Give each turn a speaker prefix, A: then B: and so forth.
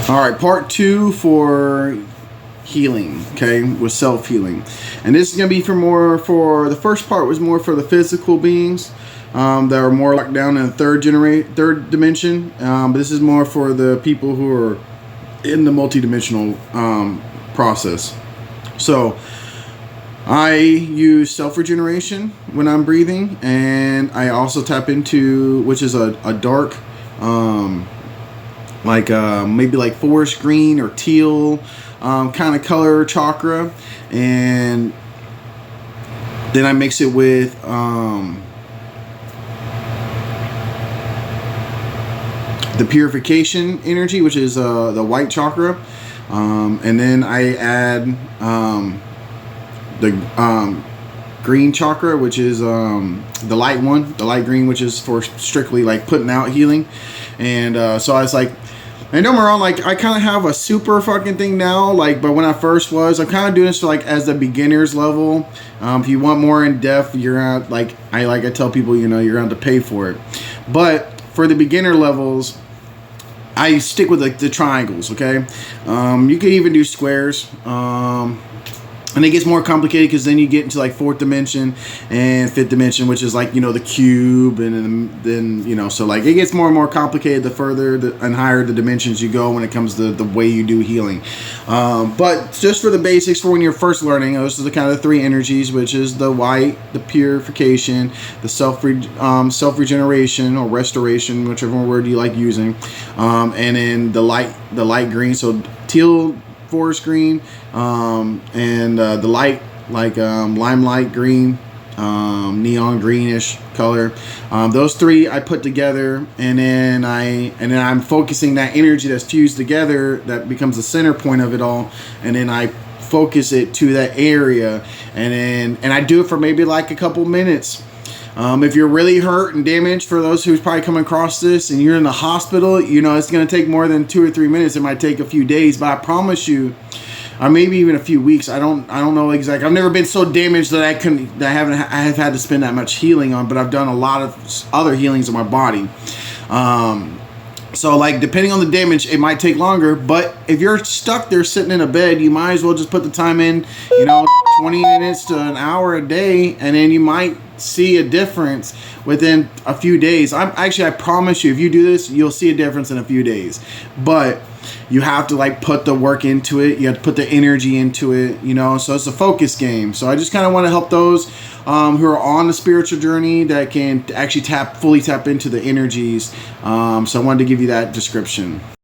A: All right, part 2 for healing, okay, with self-healing. And this is going to be for the first part was more for the physical beings that are more locked down in the third dimension. But this is more for the people who are in the multidimensional process. So I use self-regeneration when I'm breathing, and I also tap into, which is a dark maybe like forest green or teal kind of color chakra, and then I mix it with the purification energy, which is the white chakra, and then I add the green chakra, which is the light one, the light green, which is for strictly like putting out healing. And so I was like, and don't get me wrong, like I kind of have a super fucking thing now, like, but when I first was, I'm kind of doing this like as the beginner's level. If you want more in depth, you're gonna I tell people, you know, you're gonna have to pay for it. But for the beginner levels, I stick with like the triangles. Okay, you could even do squares. And it gets more complicated because then you get into like 4th dimension and 5th dimension, which is like, you know, the cube, and then you know, so like it gets more and more complicated the further and higher the dimensions you go when it comes to the way you do healing. But just for the basics, for when you're first learning, those are the kind of 3 energies, which is the white, the purification, the self regeneration or restoration, whichever word you like using, and then the light green, so teal, forest green, and the light, like limelight green, neon greenish color. Those 3 I put together, and then I'm focusing that energy that's fused together, that becomes the center point of it all, and then I focus it to that area, and I do it for maybe like a couple minutes. If you're really hurt and damaged, for those who's probably come across this and you're in the hospital, you know, it's going to take more than 2 or 3 minutes. It might take a few days, but I promise you, or maybe even a few weeks. I don't know exactly. I've never been so damaged that I have had to spend that much healing on, but I've done a lot of other healings in my body. So like, depending on the damage, it might take longer, but if you're stuck there sitting in a bed, you might as well just put the time in, you know, 20 minutes to an hour a day, and then you might see a difference within a few days. I promise you, if you do this, you'll see a difference in a few days. But you have to like put the work into it. You have to put the energy into it, you know, so it's a focus game. So I just kind of want to help those who are on the spiritual journey that can actually fully tap into the energies. So I wanted to give you that description.